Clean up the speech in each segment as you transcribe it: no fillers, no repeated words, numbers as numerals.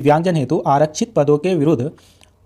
दिव्यांगजन हेतु आरक्षित पदों के विरुद्ध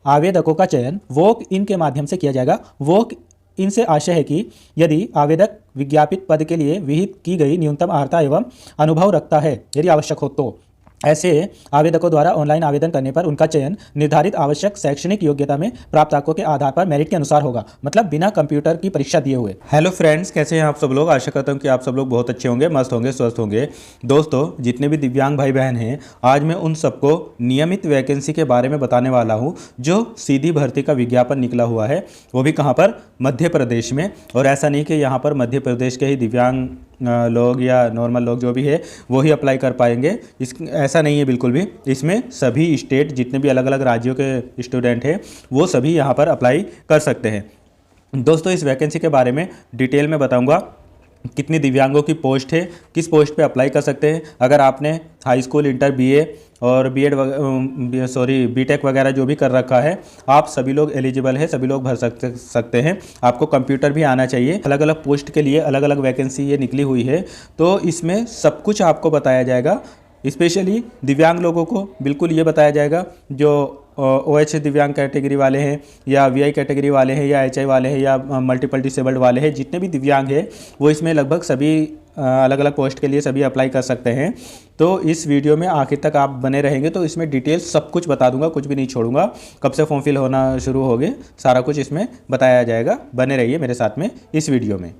आवेदकों का चयन वॉक इन के माध्यम से किया जाएगा। वॉक इन से आशय है कि यदि आवेदक विज्ञापित पद के लिए विहित की गई न्यूनतम अर्हता एवं अनुभव रखता है, यदि आवश्यक हो तो ऐसे आवेदकों द्वारा ऑनलाइन आवेदन करने पर उनका चयन निर्धारित आवश्यक शैक्षणिक योग्यता में प्राप्त अंकों के आधार पर मेरिट के अनुसार होगा, मतलब बिना कंप्यूटर की परीक्षा दिए हुए। हेलो फ्रेंड्स, कैसे हैं आप सब लोग। आशा करता हूं कि आप सब लोग बहुत अच्छे होंगे, मस्त होंगे, स्वस्थ होंगे। दोस्तों, जितने भी दिव्यांग भाई बहन हैं, आज मैं उन सबको नियमित वैकेंसी के बारे में बताने वाला हूँ जो सीधी भर्ती का विज्ञापन निकला हुआ है, वो भी कहाँ पर, मध्य प्रदेश में। और ऐसा नहीं कि यहाँ पर मध्य प्रदेश के ही दिव्यांग लोग या नॉर्मल लोग जो भी है वो ही अप्लाई कर पाएंगे, ऐसा नहीं है बिल्कुल भी। इसमें सभी स्टेट, जितने भी अलग अलग राज्यों के स्टूडेंट हैं, वो सभी यहाँ पर अप्लाई कर सकते हैं। दोस्तों, इस वैकेंसी के बारे में डिटेल में बताऊंगा, कितनी दिव्यांगों की पोस्ट है, किस पोस्ट पे अप्लाई कर सकते हैं। अगर आपने हाई स्कूल, इंटर, बीए और बीटेक वगैरह जो भी कर रखा है, आप सभी लोग एलिजिबल है, सभी लोग भर सकते हैं। आपको कंप्यूटर भी आना चाहिए। अलग अलग पोस्ट के लिए अलग अलग वैकेंसी ये निकली हुई है, तो इसमें सब कुछ आपको बताया जाएगा। स्पेशली दिव्यांग लोगों को बिल्कुल ये बताया जाएगा जो OH दिव्यांग कैटेगरी वाले हैं या VI कैटेगरी वाले हैं या HI वाले हैं या मल्टीपल डिसेबल्ड वाले हैं, जितने भी दिव्यांग हैं वो इसमें लगभग सभी अलग अलग पोस्ट के लिए सभी अप्लाई कर सकते हैं। तो इस वीडियो में आखिर तक आप बने रहेंगे तो इसमें डिटेल सब कुछ बता दूंगा, कुछ भी नहीं छोड़ूंगा। कब से फॉर्म फिल होना शुरू हो गए, सारा कुछ इसमें बताया जाएगा। बने रहिए मेरे साथ में इस वीडियो में।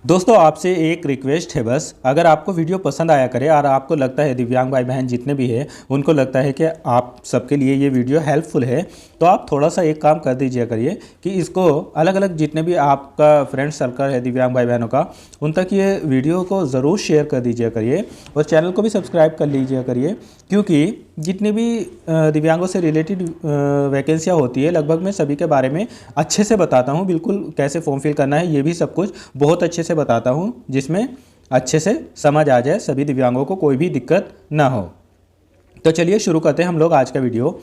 दोस्तों, आपसे एक रिक्वेस्ट है बस, अगर आपको वीडियो पसंद आया करे और आपको लगता है दिव्यांग भाई बहन जितने भी हैं उनको लगता है कि आप सबके लिए ये वीडियो हेल्पफुल है, तो आप थोड़ा सा एक काम कर दीजिए करिए कि इसको अलग अलग जितने भी आपका फ्रेंड सर्कल है दिव्यांग भाई बहनों का, उन तक ये वीडियो को ज़रूर शेयर कर दीजिए करिए और चैनल को भी सब्सक्राइब कर लीजिए करिए, क्योंकि जितनी भी दिव्यांगों से रिलेटेड वैकेंसियाँ होती है लगभग मैं सभी के बारे में अच्छे से बताता हूँ। बिल्कुल कैसे फॉर्म फिल करना है ये भी सब कुछ बहुत अच्छे से बताता हूँ, जिसमें अच्छे से समझ आ जाए, सभी दिव्यांगों को कोई भी दिक्कत ना हो। तो चलिए शुरू करते हैं हम लोग आज का वीडियो।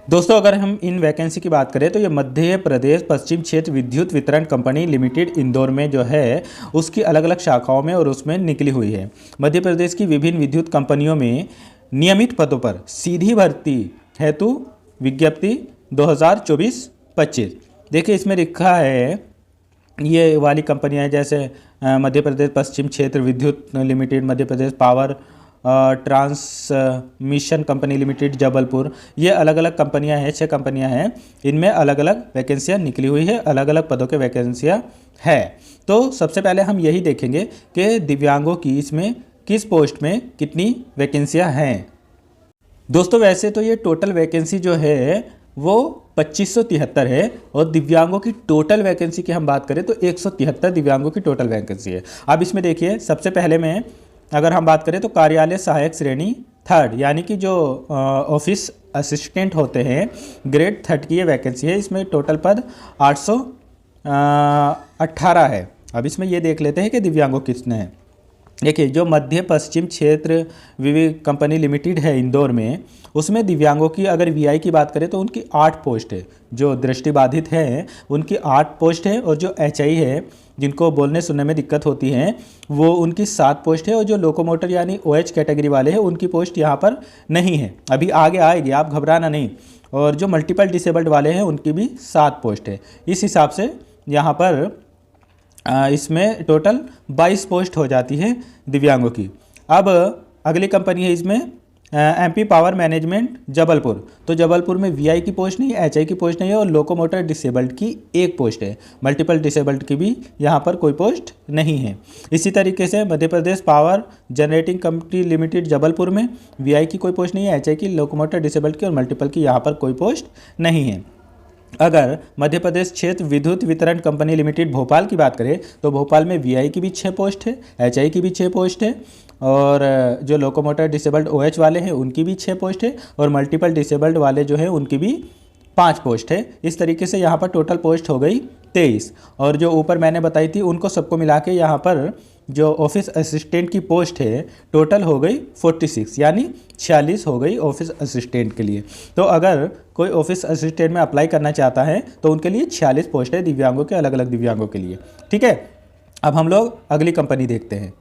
दोस्तों, अगर हम इन वैकेंसी की बात करें तो ये मध्य प्रदेश पश्चिम क्षेत्र विद्युत वितरण कंपनी लिमिटेड इंदौर में जो है उसकी अलग अलग शाखाओं में और उसमें निकली हुई है। मध्य प्रदेश की विभिन्न विद्युत कंपनियों में नियमित पदों पर सीधी भर्ती हेतु विज्ञप्ति 2024-25। देखिए इसमें लिखा है ये वाली कंपनियां जैसे Madhya Pradesh Paschim Kshetra Vidyut limited, Madhya Pradesh power transmission company limited Jabalpur, ये अलग अलग कंपनियां हैं, 6 कंपनियां हैं। इनमें अलग अलग वैकेंसियां निकली हुई है, अलग अलग पदों के वैकेंसियां है। तो सबसे पहले हम यही देखेंगे कि दिव्यांगों की इसमें किस पोस्ट में कितनी वैकेंसियां हैं। दोस्तों, वैसे तो ये टोटल वैकेंसी जो है वो 2573 है और दिव्यांगों की टोटल वैकेंसी की हम बात करें तो 173 दिव्यांगों की टोटल वैकेंसी है। अब इसमें देखिए सबसे पहले में अगर हम बात करें तो कार्यालय सहायक श्रेणी 3rd, यानी कि जो ऑफिस असिस्टेंट होते हैं ग्रेड 3rd की ये वैकेंसी है। इसमें टोटल पद 818 है। अब इसमें ये देख लेते हैं कि दिव्यांगों कितने हैं। देखिए जो मध्य पश्चिम क्षेत्र विविध कंपनी लिमिटेड है इंदौर में, उसमें दिव्यांगों की अगर VI की बात करें तो उनकी 8 पोस्ट है। जो दृष्टिबाधित हैं उनकी 8 पोस्ट है और जो HI है जिनको बोलने सुनने में दिक्कत होती है वो उनकी 7 पोस्ट है और जो लोकोमोटर यानी OH कैटेगरी वाले हैं उनकी पोस्ट यहाँ पर नहीं है, अभी आगे आएगी, आप घबराना नहीं। और जो मल्टीपल डिसेबल्ड वाले हैं उनकी भी 7 पोस्ट है। इस हिसाब से यहाँ पर इसमें टोटल 22 पोस्ट हो जाती है दिव्यांगों की। अब अगली कंपनी है इसमें MP पावर मैनेजमेंट जबलपुर। तो जबलपुर में VI की पोस्ट नहीं है, HI की पोस्ट नहीं है और लोकोमोटर डिसेबल्ड की 1 पोस्ट है। मल्टीपल डिसेबल्ड की भी यहाँ पर कोई पोस्ट नहीं है। इसी तरीके से Madhya Pradesh power generating company limited Jabalpur में VI की कोई पोस्ट नहीं है, HI की, लोकोमोटर डिसेबल्ड की और मल्टीपल की यहाँ पर कोई पोस्ट नहीं है। अगर मध्य प्रदेश क्षेत्र विद्युत वितरण कंपनी लिमिटेड भोपाल की बात करें तो भोपाल में VI की भी 6 पोस्ट है, HI की भी 6 पोस्ट है और जो लोकोमोटर डिसेबल्ड OH वाले हैं उनकी भी 6 पोस्ट है और मल्टीपल डिसेबल्ड वाले जो हैं उनकी भी 5 पोस्ट है। इस तरीके से यहाँ पर टोटल पोस्ट हो गई 23 और जो ऊपर मैंने बताई थी उनको सबको मिला के यहाँ पर जो ऑफिस असिस्टेंट की पोस्ट है टोटल हो गई 46, यानी 46 हो गई ऑफिस असिस्टेंट के लिए। तो अगर कोई ऑफिस असिस्टेंट में अप्लाई करना चाहता है तो उनके लिए 46 पोस्ट है दिव्यांगों के, अलग अलग दिव्यांगों के लिए। ठीक है, अब हम लोग अगली कंपनी देखते हैं।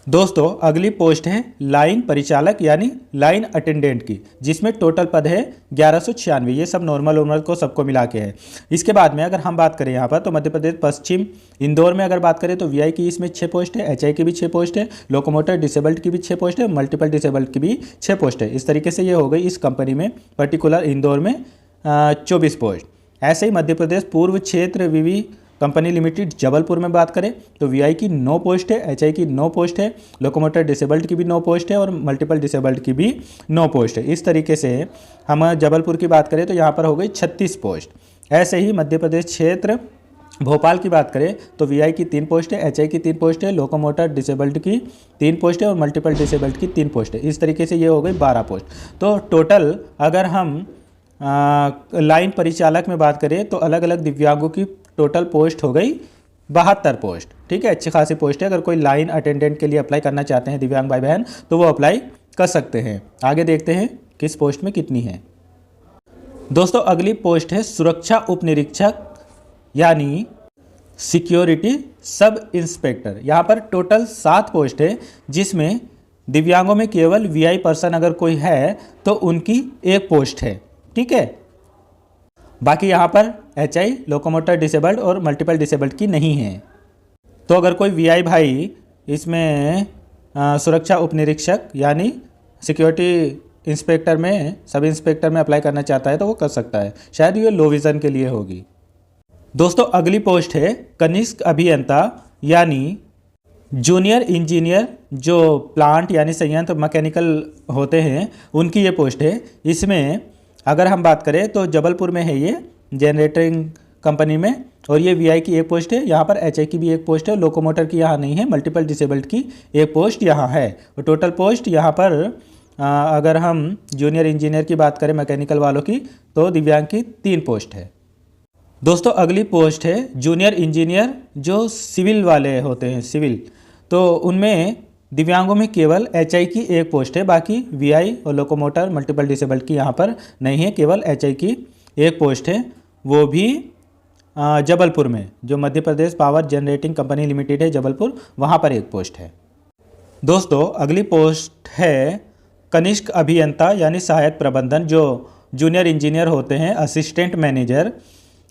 दोस्तों अगली पोस्ट है लाइन परिचालक यानी लाइन अटेंडेंट की, जिसमें टोटल पद है 1196। ये सब नॉर्मल को सबको मिला के है। इसके बाद में अगर हम बात करें यहाँ पर तो मध्य प्रदेश पश्चिम इंदौर में अगर बात करें तो वीआई की इसमें 6 पोस्ट है, एचआई की भी 6 पोस्ट है, लोकोमोटर डिसेबल्ड की भी 6 पोस्ट है, मल्टीपल डिसेबल्ड की भी 6 पोस्ट है। इस तरीके से ये हो गई इस कंपनी में पर्टिकुलर इंदौर में 24 पोस्ट। ऐसे ही मध्य प्रदेश पूर्व क्षेत्र विवि कंपनी लिमिटेड जबलपुर में बात करें तो वीआई की 9 पोस्ट है, एचआई की 9 पोस्ट है, लोकोमोटर डिसेबल्ड की भी 9 पोस्ट है और मल्टीपल डिसेबल्ड की भी 9 पोस्ट है। इस तरीके से हम जबलपुर की बात करें तो यहाँ पर हो गई 36 पोस्ट। ऐसे ही मध्य प्रदेश क्षेत्र भोपाल की बात करें तो वीआई की 3 पोस्ट है, एचआई की 3 पोस्ट है, लोकोमोटर डिसेबल्ड की 3 पोस्ट है और मल्टीपल डिसेबल्ड की 3 पोस्ट है। इस तरीके से ये हो गई 12 पोस्ट। तो टोटल अगर हम लाइन परिचालक में बात करें तो अलग अलग दिव्यांगों की टोटल पोस्ट हो गई 72 पोस्ट। ठीक है, अच्छी खासी पोस्ट है। अगर कोई लाइन अटेंडेंट के लिए अप्लाई करना चाहते हैं दिव्यांग भाई बहन तो वो अप्लाई कर सकते हैं। आगे देखते हैं किस पोस्ट में कितनी है। दोस्तों अगली पोस्ट है सुरक्षा उप निरीक्षक यानी सिक्योरिटी सब इंस्पेक्टर। यहाँ पर टोटल 7 पोस्ट है, जिसमें दिव्यांगों में केवल वीआई पर्सन अगर कोई है तो उनकी 1 पोस्ट है। ठीक है, बाकी यहाँ पर एचआई, लोकोमोटर डिसेबल्ड और मल्टीपल डिसेबल्ड की नहीं है। तो अगर कोई वीआई भाई इसमें सुरक्षा उप निरीक्षक यानी सिक्योरिटी इंस्पेक्टर में सब इंस्पेक्टर में अप्लाई करना चाहता है तो वो कर सकता है। शायद ये लो विज़न के लिए होगी। दोस्तों अगली पोस्ट है कनिष्क अभियंता यानी जूनियर इंजीनियर, जो प्लांट यानी संयंत्र मैकेनिकल होते हैं उनकी ये पोस्ट है। इसमें अगर हम बात करें तो जबलपुर में है ये जनरेटिंग कंपनी में, और ये वीआई की 1 पोस्ट है। यहाँ पर एचआई की भी 1 पोस्ट है, लोकोमोटर की यहाँ नहीं है, मल्टीपल डिसेबल्ड की 1 पोस्ट यहाँ है। और टोटल पोस्ट यहाँ पर अगर हम जूनियर इंजीनियर की बात करें मैकेनिकल वालों की तो दिव्यांग की 3 पोस्ट है। दोस्तों अगली पोस्ट है जूनियर इंजीनियर, जो सिविल वाले होते हैं सिविल, तो उनमें दिव्यांगों में केवल एचआई की 1 पोस्ट है। बाकी वीआई और लोकोमोटर मल्टीपल डिसेबल्ड की यहाँ पर नहीं है, केवल एचआई की 1 पोस्ट है, वो भी जबलपुर में, जो मध्य Pradesh power generating company limited है जबलपुर, वहाँ पर 1 पोस्ट है। दोस्तों अगली पोस्ट है कनिष्क अभियंता यानी सहायक प्रबंधन, जो जूनियर इंजीनियर होते हैं, असिस्टेंट मैनेजर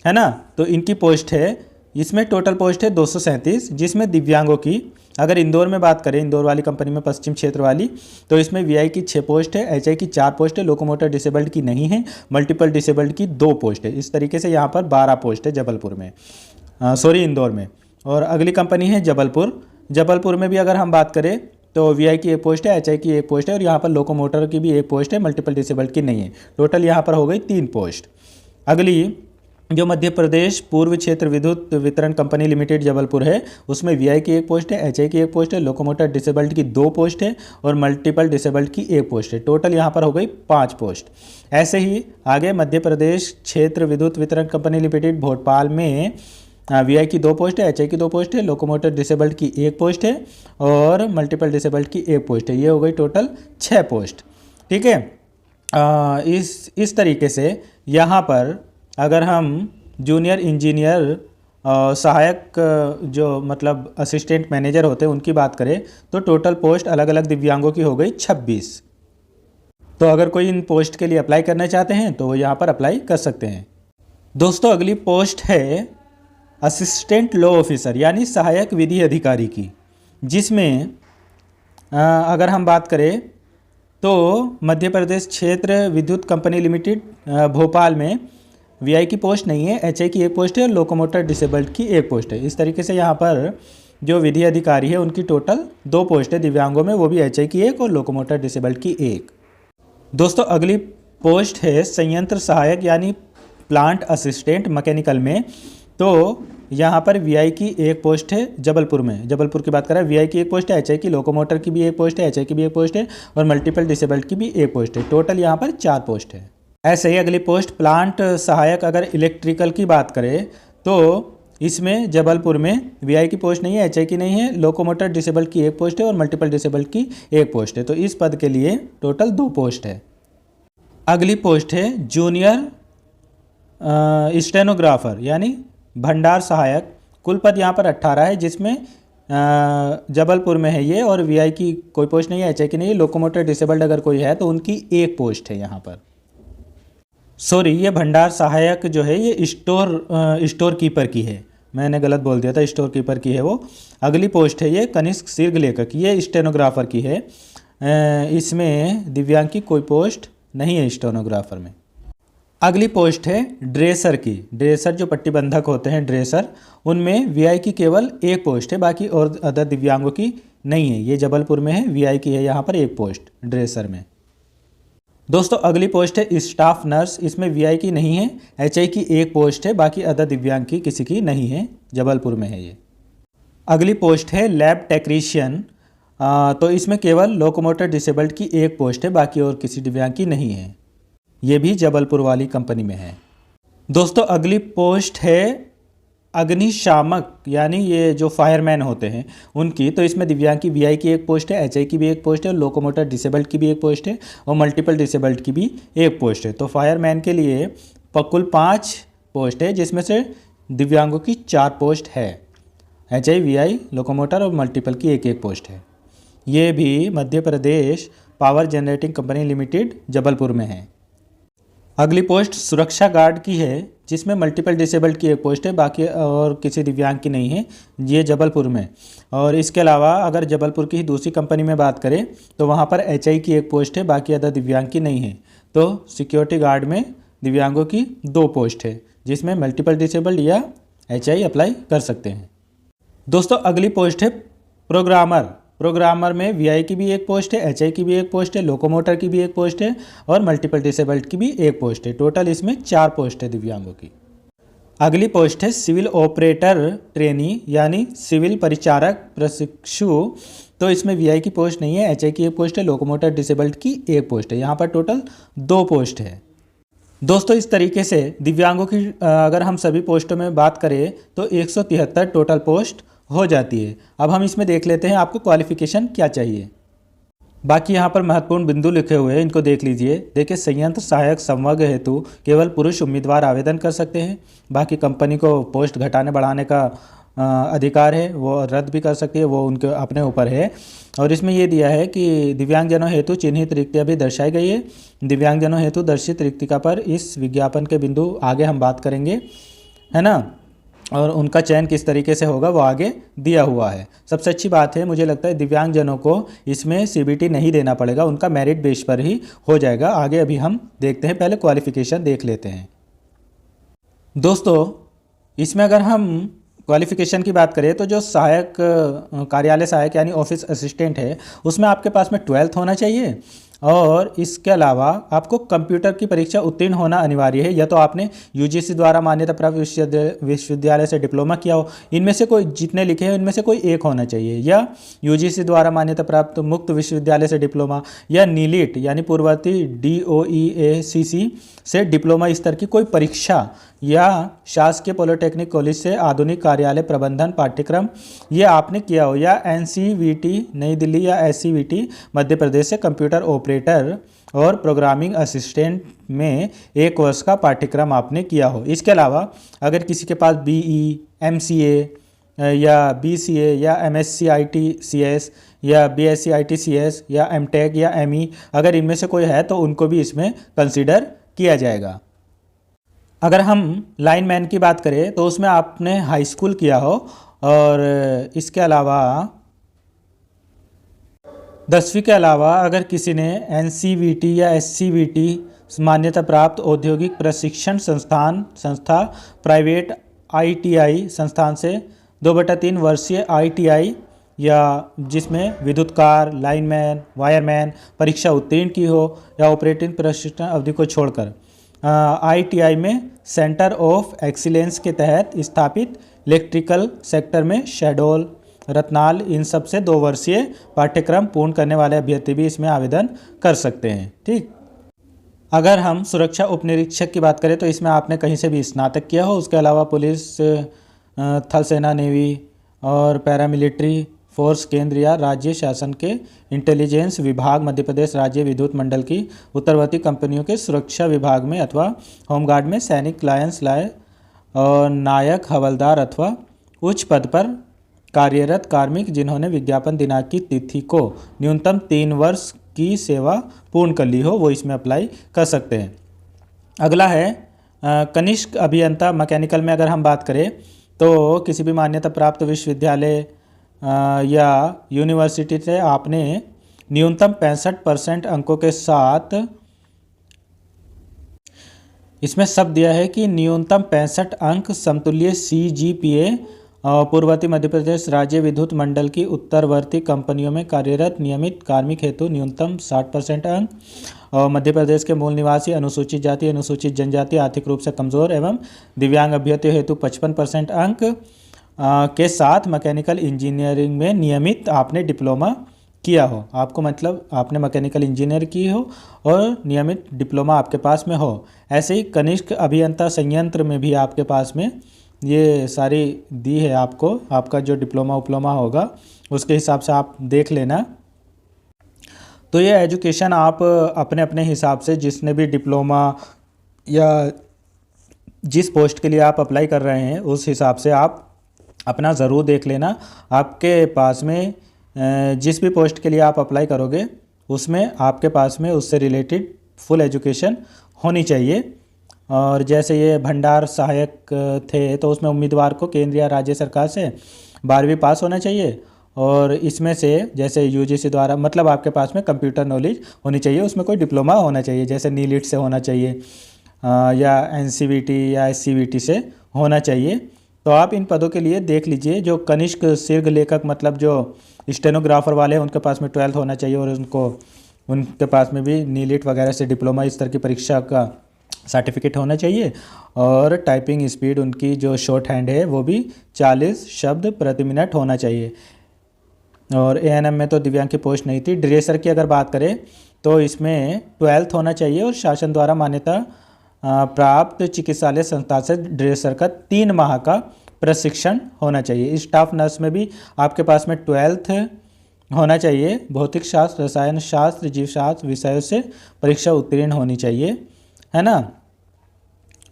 है ना, तो इनकी पोस्ट है। इसमें टोटल पोस्ट है 237, जिसमें दिव्यांगों की अगर इंदौर में बात करें, इंदौर वाली कंपनी में पश्चिम क्षेत्र वाली, तो इसमें वीआई की 6 पोस्ट है, एचआई की 4 पोस्ट है, लोकोमोटर डिसेबल्ड की नहीं है, मल्टीपल डिसेबल्ड की 2 पोस्ट है। इस तरीके से यहाँ पर 12 पोस्ट है जबलपुर में, इंदौर में। और अगली कंपनी है जबलपुर। जबलपुर में भी अगर हम बात करें तो वीआई की 1 पोस्ट है, एचआई की 1 पोस्ट है और यहाँ पर लोकोमोटर की भी 1 पोस्ट है, मल्टीपल डिसेबल्ड की नहीं है। टोटल यहाँ पर हो गई 3 पोस्ट। अगली जो मध्य प्रदेश पूर्व क्षेत्र विद्युत वितरण कंपनी लिमिटेड जबलपुर है, उसमें वीआई की 1 पोस्ट है, एचआई की 1 पोस्ट है, लोकोमोटर डिसेबल्ड की 2 पोस्ट है और मल्टीपल डिसेबल्ड की 1 पोस्ट है। टोटल यहाँ पर हो गई 5 पोस्ट। ऐसे ही आगे मध्य प्रदेश क्षेत्र विद्युत वितरण कंपनी लिमिटेड भोपाल में वीआई की 2 पोस्ट है, एचआई की 2 पोस्ट है, लोकोमोटर डिसेबल्ड की 1 पोस्ट है और मल्टीपल डिसेबल्ड की 1 पोस्ट है। ये हो गई टोटल 6 पोस्ट। ठीक है, इस तरीके से यहाँ पर अगर हम जूनियर इंजीनियर सहायक जो मतलब असिस्टेंट मैनेजर होते हैं उनकी बात करें तो टोटल पोस्ट अलग अलग दिव्यांगों की हो गई 26। तो अगर कोई इन पोस्ट के लिए अप्लाई करना चाहते हैं तो वो यहाँ पर अप्लाई कर सकते हैं। दोस्तों अगली पोस्ट है असिस्टेंट लॉ ऑफिसर यानी सहायक विधि अधिकारी की, जिसमें अगर हम बात करें तो मध्य प्रदेश क्षेत्र विद्युत कंपनी लिमिटेड भोपाल में वीआई की पोस्ट नहीं है, एचआई की 1 पोस्ट है और लोकोमोटर डिसेबल्ड की 1 पोस्ट है। इस तरीके से यहाँ पर जो विधि अधिकारी है उनकी टोटल 2 पोस्ट है दिव्यांगों में, वो भी एचआई की 1 और लोकोमोटर डिसेबल्ड की 1। दोस्तों अगली पोस्ट है संयंत्र सहायक यानी प्लांट असिस्टेंट मैकेनिकल में, तो यहाँ पर वीआई की 1 पोस्ट है जबलपुर में। जबलपुर की बात करें वीआई की 1 पोस्ट है, एचआई की, लोकोमोटर की भी 1 पोस्ट है, एचआई की भी 1 पोस्ट है और मल्टीपल डिसेबल्ड की भी 1 पोस्ट है। टोटल यहाँ पर 4 पोस्ट है। ऐसे ही अगली पोस्ट प्लांट सहायक अगर इलेक्ट्रिकल की बात करें तो इसमें जबलपुर में वीआई की पोस्ट नहीं है, एचआई की नहीं है, लोकोमोटर डिसेबल्ड की 1 पोस्ट है और मल्टीपल डिसेबल्ड की 1 पोस्ट है। तो इस पद के लिए टोटल 2 पोस्ट है। अगली पोस्ट है जूनियर स्टेनोग्राफर यानी भंडार सहायक। कुल पद यहाँ पर 18 है, जिसमें जबलपुर में है ये, और वीआई की कोई पोस्ट नहीं है, एचआई की नहीं है। लोकोमोटर डिसेबल्ड अगर कोई है तो उनकी एक पोस्ट है यहाँ पर। सॉरी, ये भंडार सहायक जो है ये स्टोर कीपर की है, मैंने गलत बोल दिया था, स्टोर कीपर की है वो। अगली पोस्ट है ये कनिष्क शीर्घ लेखक, ये स्टेनोग्राफर की है। इसमें दिव्यांग की कोई पोस्ट नहीं है स्टेनोग्राफर में। अगली पोस्ट है ड्रेसर की। ड्रेसर जो पट्टी बंधक होते हैं ड्रेसर, उनमें वीआई की केवल एक पोस्ट है, बाकी और अदर दिव्यांगों की नहीं है। ये जबलपुर में है, वीआई की है यहाँ पर एक पोस्ट ड्रेसर में। दोस्तों अगली पोस्ट है स्टाफ नर्स, इसमें वीआई की नहीं है, एचआई की एक पोस्ट है, बाकी अदर दिव्यांग की किसी की नहीं है, जबलपुर में है ये। अगली पोस्ट है लैब टेक्नीशियन, तो इसमें केवल लोकोमोटर डिसेबल्ड की एक पोस्ट है, बाकी और किसी दिव्यांग की नहीं है, ये भी जबलपुर वाली कंपनी में है। दोस्तों अगली पोस्ट है अग्निशामक, यानी ये जो फायरमैन होते हैं उनकी, तो इसमें दिव्यांग की वीआई की एक पोस्ट है, एचआई की भी एक पोस्ट है, लोकोमोटर डिसेबल्ड की भी एक पोस्ट है, और मल्टीपल डिसेबल्ड की भी एक पोस्ट है। तो फायरमैन के लिए कुल 5 पोस्ट है, जिसमें से दिव्यांगों की 4 पोस्ट है, एचआई, वीआई, लोकोमोटर और मल्टीपल की एक एक पोस्ट है। ये भी Madhya Pradesh power generating company limited Jabalpur में है। अगली पोस्ट सुरक्षा गार्ड की है, जिसमें मल्टीपल डिसेबल्ड की एक पोस्ट है, बाकी और किसी दिव्यांग की नहीं है, ये जबलपुर में। और इसके अलावा अगर जबलपुर की ही दूसरी कंपनी में बात करें तो वहाँ पर एचआई की एक पोस्ट है, बाकी अदर दिव्यांग की नहीं है। तो सिक्योरिटी गार्ड में दिव्यांगों की 2 पोस्ट है, जिसमें मल्टीपल डिसेबल्ड या एचआई अप्लाई कर सकते हैं। दोस्तों अगली पोस्ट है प्रोग्रामर। प्रोग्रामर में वीआई की भी एक पोस्ट है, एचआई की भी एक पोस्ट है, लोकोमोटर की भी एक पोस्ट है, और मल्टीपल डिसेबल्ड की भी एक पोस्ट है। टोटल इसमें 4 पोस्ट है दिव्यांगों की। अगली पोस्ट है सिविल ऑपरेटर ट्रेनी, यानी सिविल परिचारक प्रशिक्षु, तो इसमें वीआई की पोस्ट नहीं है, एचआई की एक पोस्ट है, लोकोमोटर डिसेबल्ड की एक पोस्ट है। यहाँ पर टोटल 2 पोस्ट है। दोस्तों इस तरीके से दिव्यांगों की अगर हम सभी पोस्टों में बात करें तो 173 टोटल पोस्ट हो जाती है। अब हम इसमें देख लेते हैं आपको क्वालिफिकेशन क्या चाहिए। बाकी यहाँ पर महत्वपूर्ण बिंदु लिखे हुए हैं, इनको देख लीजिए। देखिए संयंत्र सहायक संवर्ग हेतु केवल पुरुष उम्मीदवार आवेदन कर सकते हैं। बाकी कंपनी को पोस्ट घटाने बढ़ाने का अधिकार है, वो रद्द भी कर सकती है, वो उनके अपने ऊपर है। और इसमें ये दिया है कि दिव्यांगजनों हेतु चिन्हित रिक्तियाँ भी दर्शाई गई है। दिव्यांगजनों हेतु दर्शित रिक्तिका पर इस विज्ञापन के बिंदु आगे हम बात करेंगे, है ना, और उनका चयन किस तरीके से होगा वो आगे दिया हुआ है। सबसे अच्छी बात है, मुझे लगता है दिव्यांगजनों को इसमें सीबीटी नहीं देना पड़ेगा, उनका मेरिट बेस पर ही हो जाएगा। आगे अभी हम देखते हैं, पहले क्वालिफिकेशन देख लेते हैं। दोस्तों इसमें अगर हम क्वालिफिकेशन की बात करें तो जो सहायक कार्यालय सहायक यानी ऑफिस असिस्टेंट है, उसमें आपके पास में 12th होना चाहिए, और इसके अलावा आपको कंप्यूटर की परीक्षा उत्तीर्ण होना अनिवार्य है। या तो आपने यूजीसी द्वारा मान्यता प्राप्त विश्वविद्यालय से डिप्लोमा किया हो, इनमें से कोई जितने लिखे हैं इनमें से कोई एक होना चाहिए, या यूजीसी द्वारा मान्यता प्राप्त मुक्त विश्वविद्यालय से डिप्लोमा, या नीलिट यानी पूर्ववर्ती DOEACC से डिप्लोमा स्तर की कोई परीक्षा, या शासकीय पॉलिटेक्निक कॉलेज से आधुनिक कार्यालय प्रबंधन पाठ्यक्रम ये आपने किया हो, या NCVT नई दिल्ली या SCVT मध्य प्रदेश से कंप्यूटर ऑपरेटर और प्रोग्रामिंग असिस्टेंट में 1 वर्ष का पाठ्यक्रम आपने किया हो। इसके अलावा अगर किसी के पास BE, MCA या BCA या MSc ITCS या BSc ITCS या MTech या ME अगर इनमें से कोई है तो उनको भी इसमें कंसिडर किया जाएगा। अगर हम लाइनमैन की बात करें तो उसमें आपने हाई स्कूल किया हो, और इसके अलावा 10वीं के अलावा अगर किसी ने NCVT या SCVT मान्यता प्राप्त औद्योगिक प्रशिक्षण संस्था प्राइवेट ITI संस्थान से 2/3 वर्षीय ITI या जिसमें विद्युतकार, लाइनमैन, वायरमैन परीक्षा उत्तीर्ण की हो, या ऑपरेटिंग प्रशिक्षण अवधि को छोड़कर ITI में सेंटर ऑफ एक्सीलेंस के तहत स्थापित इलेक्ट्रिकल सेक्टर में शहडोल, रत्नाल इन सब से 2 वर्षीय पाठ्यक्रम पूर्ण करने वाले अभ्यर्थी भी इसमें आवेदन कर सकते हैं। ठीक, अगर हम सुरक्षा उपनिरीक्षक की बात करें तो इसमें आपने कहीं से भी स्नातक किया हो। उसके अलावा पुलिस, थल सेना, नेवी और पैरामिलिट्री फोर्स केंद्र या राज्य शासन के इंटेलिजेंस विभाग, मध्य प्रदेश राज्य विद्युत मंडल की उत्तरवर्ती कंपनियों के सुरक्षा विभाग में अथवा होमगार्ड में सैनिक, लायंस लाय और नायक, हवलदार अथवा उच्च पद पर कार्यरत कार्मिक जिन्होंने विज्ञापन दिनांक की तिथि को न्यूनतम 3 वर्ष की सेवा पूर्ण कर ली हो, वो इसमें अप्लाई कर सकते हैं। अगला है कनिष्क अभियंता मैकेनिकल में अगर हम बात करें तो किसी भी मान्यता प्राप्त विश्वविद्यालय या यूनिवर्सिटी से आपने न्यूनतम 65% अंकों के साथ, इसमें शब्द दिया है कि न्यूनतम 65 अंक समतुल्य CGPA पूर्ववर्ती मध्य प्रदेश राज्य विद्युत मंडल की उत्तरवर्ती कंपनियों में कार्यरत नियमित कार्मिक हेतु न्यूनतम 60% अंक, और मध्य प्रदेश के मूल निवासी अनुसूचित जाति अनुसूचित जनजाति आर्थिक रूप से कमजोर एवं दिव्यांग अभ्यर्थियों हेतु 55% अंक के साथ मैकेनिकल इंजीनियरिंग में नियमित आपने डिप्लोमा किया हो, आपको मतलब आपने मैकेनिकल इंजीनियर की हो और नियमित डिप्लोमा आपके पास में हो। ऐसे ही कनिष्क अभियंता संयंत्र में भी आपके पास में ये सारी दी है आपको, आपका जो डिप्लोमा होगा उसके हिसाब से आप देख लेना। तो ये एजुकेशन आप अपने अपने हिसाब से जिसने भी डिप्लोमा या जिस पोस्ट के लिए आप अप्लाई कर रहे हैं उस हिसाब से आप अपना ज़रूर देख लेना। आपके पास में जिस भी पोस्ट के लिए आप अप्लाई करोगे उसमें आपके पास में उससे रिलेटेड फुल एजुकेशन होनी चाहिए। और जैसे ये भंडार सहायक थे तो उसमें उम्मीदवार को केंद्र या राज्य सरकार से 12वीं पास होना चाहिए, और इसमें से जैसे UGC द्वारा मतलब आपके पास में कंप्यूटर नॉलेज होनी चाहिए, उसमें कोई डिप्लोमा होना चाहिए, जैसे नीलिट से होना चाहिए या NCVT या SCVT से होना चाहिए। तो आप इन पदों के लिए देख लीजिए। जो कनिष्क शीर्घ लेखक मतलब जो स्टेनोग्राफर वाले हैं उनके पास में 12th होना चाहिए, और उनके पास में भी नीलिट वगैरह से डिप्लोमा इस तरह की परीक्षा का सर्टिफिकेट होना चाहिए। और टाइपिंग स्पीड उनकी जो शॉर्ट हैंड है वो भी 40 शब्द प्रति मिनट होना चाहिए। और ANM में तो दिव्यांग की पोस्ट नहीं थी। ड्रेसर की अगर बात करें तो इसमें 12th होना चाहिए और शासन द्वारा मान्यता प्राप्त चिकित्सालय संस्था से ड्रेसर का 3 माह का प्रशिक्षण होना चाहिए। स्टाफ नर्स में भी आपके पास में 12th होना चाहिए। भौतिक शास्त्र रसायन शास्त्र जीव शास्त्र विषयों से परीक्षा उत्तीर्ण होनी चाहिए, है ना।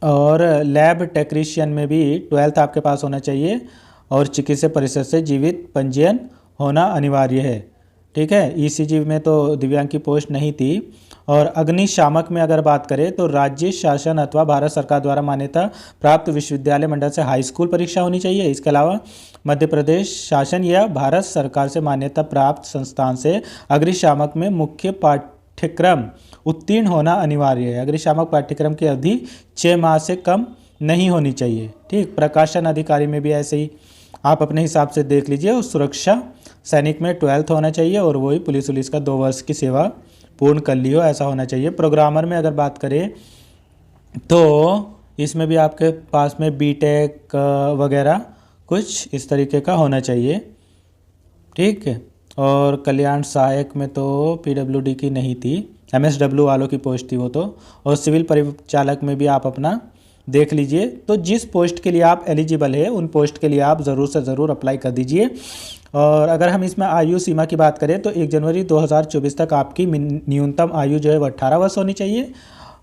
और लैब टेक्नीशियन में भी 12th आपके पास होना चाहिए और चिकित्सा परिषद से जीवित पंजीयन होना अनिवार्य है, ठीक है। ECG में तो दिव्यांग की पोस्ट नहीं थी। और अग्निशामक में अगर बात करें तो राज्य शासन अथवा भारत सरकार द्वारा मान्यता प्राप्त विश्वविद्यालय मंडल से हाई स्कूल परीक्षा होनी चाहिए। इसके अलावा मध्य प्रदेश शासन या भारत सरकार से मान्यता प्राप्त संस्थान से अग्निशामक में मुख्य पाठ्यक्रम उत्तीर्ण होना अनिवार्य है। अग्निशामक पाठ्यक्रम की अवधि 6 माह से कम नहीं होनी चाहिए, ठीक। प्रकाशन अधिकारी में भी ऐसे ही आप अपने हिसाब से देख लीजिए। और सुरक्षा सैनिक में 12th होना चाहिए और वही पुलिस का 2 वर्ष की सेवा पूर्ण कर ली हो, ऐसा होना चाहिए। प्रोग्रामर में अगर बात करें तो इसमें भी आपके पास में BTech वगैरह कुछ इस तरीके का होना चाहिए, ठीक है। और कल्याण सहायक में तो PWD की नहीं थी, MSW वालों की पोस्ट थी वो तो। और सिविल परिचालक में भी आप अपना देख लीजिए। तो जिस पोस्ट के लिए आप एलिजिबल है उन पोस्ट के लिए आप ज़रूर से ज़रूर अप्लाई कर दीजिए। और अगर हम इसमें आयु सीमा की बात करें तो 1 जनवरी 2024 तक आपकी न्यूनतम आयु जो है वो 18 वर्ष होनी चाहिए।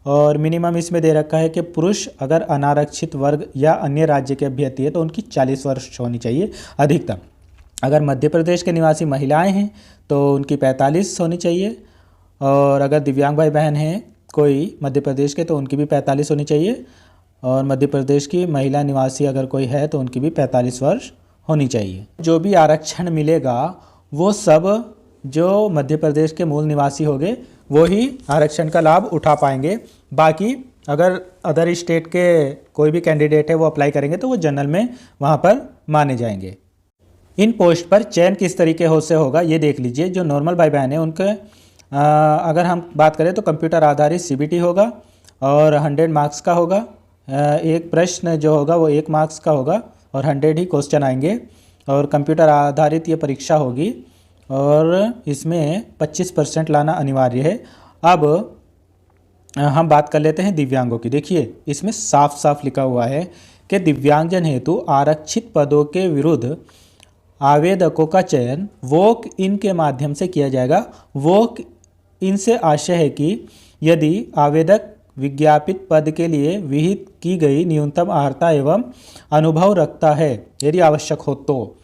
और मिनिमम इसमें दे रखा है कि पुरुष अगर अनारक्षित वर्ग या अन्य राज्य के अभ्यर्थी है तो उनकी 40 वर्ष होनी चाहिए अधिकतम। अगर मध्य प्रदेश के निवासी महिलाएं हैं तो उनकी 45 होनी चाहिए। और अगर दिव्यांग भाई बहन हैं कोई मध्य प्रदेश के तो उनकी भी 45 होनी चाहिए। और मध्य प्रदेश की महिला निवासी अगर कोई है तो उनकी भी 45 वर्ष होनी चाहिए। जो भी आरक्षण मिलेगा वो सब जो मध्य प्रदेश के मूल निवासी होंगे वो ही आरक्षण का लाभ उठा पाएंगे। बाकी अगर अदर स्टेट के कोई भी कैंडिडेट है वो अप्लाई करेंगे तो वो जनरल में वहाँ पर माने जाएंगे। इन पोस्ट पर चयन किस तरीके से होगा ये देख लीजिए। जो नॉर्मल भाई बहन है उनके अगर हम बात करें तो कंप्यूटर आधारित CBT होगा और 100 मार्क्स का होगा। एक प्रश्न जो होगा वो 1 मार्क्स का होगा और 100 ही क्वेश्चन आएंगे। और कंप्यूटर आधारित ये परीक्षा होगी और इसमें 25% लाना अनिवार्य है। अब हम बात कर लेते हैं दिव्यांगों की। देखिए इसमें साफ साफ लिखा हुआ है कि दिव्यांगजन हेतु आरक्षित पदों के विरुद्ध आवेदकों का चयन वॉक इन के माध्यम से किया जाएगा। वॉक इन से आशय है कि यदि आवेदक विज्ञापित पद के लिए विहित की गई न्यूनतम अर्हता एवं अनुभव रखता है, यदि आवश्यक हो तो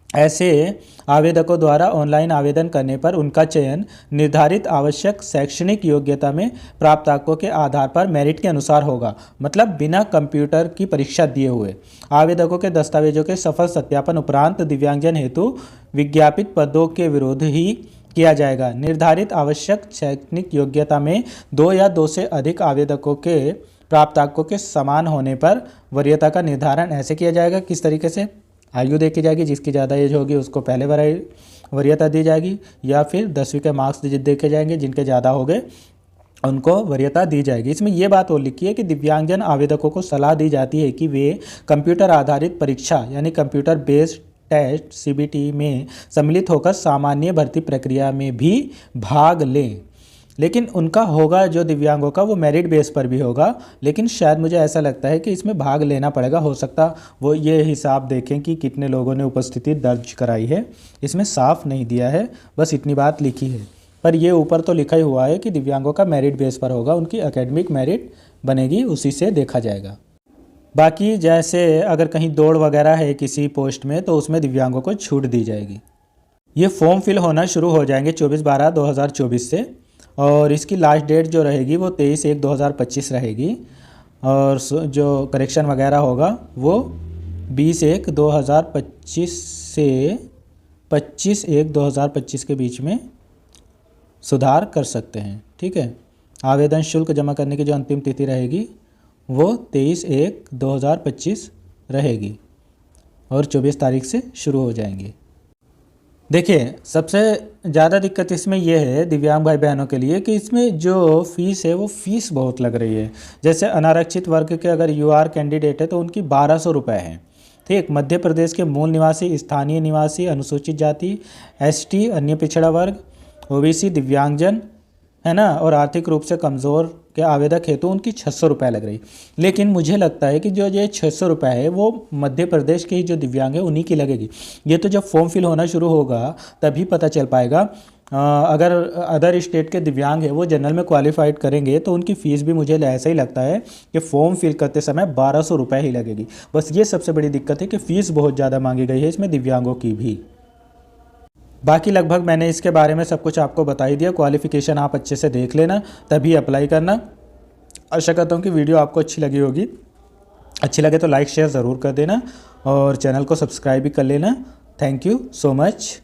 ऐसे आवेदकों द्वारा ऑनलाइन आवेदन करने पर उनका चयन निर्धारित आवश्यक शैक्षणिक योग्यता में प्राप्त अंकों के आधार पर मेरिट के अनुसार होगा, मतलब बिना कंप्यूटर की परीक्षा दिए हुए। आवेदकों के दस्तावेजों के सफल सत्यापन उपरांत दिव्यांगजन हेतु विज्ञापित पदों के विरोध ही किया जाएगा। निर्धारित आवश्यक शैक्षणिक योग्यता में 2 या 2 से अधिक आवेदकों के प्राप्त अंकों के समान होने पर वरीयता का निर्धारण ऐसे किया जाएगा। किस तरीके से? आयु देखी जाएगी, जिसकी ज़्यादा एज होगी उसको पहले वरीयता दी जाएगी, या फिर 10वीं के मार्क्स देखे जाएंगे, जिनके ज़्यादा हो गए उनको वरीयता दी जाएगी। इसमें यह बात और लिखी है कि दिव्यांगजन आवेदकों को सलाह दी जाती है कि वे कंप्यूटर आधारित परीक्षा यानी कंप्यूटर बेस्ड टेस्ट CBT में सम्मिलित होकर सामान्य भर्ती प्रक्रिया में भी भाग लें। लेकिन उनका होगा जो दिव्यांगों का वो मेरिट बेस पर भी होगा, लेकिन शायद मुझे ऐसा लगता है कि इसमें भाग लेना पड़ेगा। हो सकता वो ये हिसाब देखें कि कितने लोगों ने उपस्थिति दर्ज कराई है, इसमें साफ नहीं दिया है, बस इतनी बात लिखी है। पर ये ऊपर तो लिखा ही हुआ है कि दिव्यांगों का मेरिट बेस पर होगा, उनकी एकेडमिक मेरिट बनेगी, उसी से देखा जाएगा। बाकी जैसे अगर कहीं दौड़ वगैरह है किसी पोस्ट में तो उसमें दिव्यांगों को छूट दी जाएगी। ये फॉर्म फिल होना शुरू हो जाएंगे 24/12/2024 से, और इसकी लास्ट डेट जो रहेगी वो 23/1/2025 रहेगी, और जो करेक्शन वगैरह होगा वो 20/1/2025 से 25/1/2025 के बीच में सुधार कर सकते हैं। ठीक है। आवेदन शुल्क जमा करने की जो अंतिम तिथि रहेगी वो 23/1/2025 रहेगी और 24 तारीख से शुरू हो जाएंगी। देखिए, सबसे ज़्यादा दिक्कत इसमें यह है दिव्यांग भाई बहनों के लिए कि इसमें जो फ़ीस है वो फ़ीस बहुत लग रही है। जैसे अनारक्षित वर्ग के अगर UR कैंडिडेट है तो उनकी 1200 रुपये है। ठीक, मध्य प्रदेश के मूल निवासी, स्थानीय निवासी, अनुसूचित जाति, ST, अन्य पिछड़ा वर्ग, OBC, दिव्यांगजन है ना, और आर्थिक रूप से कमज़ोर के आवेदक हेतु उनकी 600 रुपये लग रही। लेकिन मुझे लगता है कि जो ये 600 रुपये है वो मध्य प्रदेश के ही जो दिव्यांग है उन्हीं की लगेगी। ये तो जब फॉर्म फिल होना शुरू होगा तभी पता चल पाएगा। अगर अदर स्टेट के दिव्यांग है वो जनरल में क्वालिफाइड करेंगे तो उनकी फ़ीस भी मुझे ऐसा ही लगता है कि फॉर्म फिल करते समय 1200 रुपये ही लगेगी। बस ये सबसे बड़ी दिक्कत है कि फ़ीस बहुत ज़्यादा मांगी गई है इसमें दिव्यांगों की भी। बाकी लगभग मैंने इसके बारे में सब कुछ आपको बता ही दिया। क्वालिफ़िकेशन आप अच्छे से देख लेना तभी अप्लाई करना। आशा करता हूँ कि वीडियो आपको अच्छी लगी होगी। अच्छी लगे तो लाइक शेयर ज़रूर कर देना और चैनल को सब्सक्राइब भी कर लेना। Thank you so much.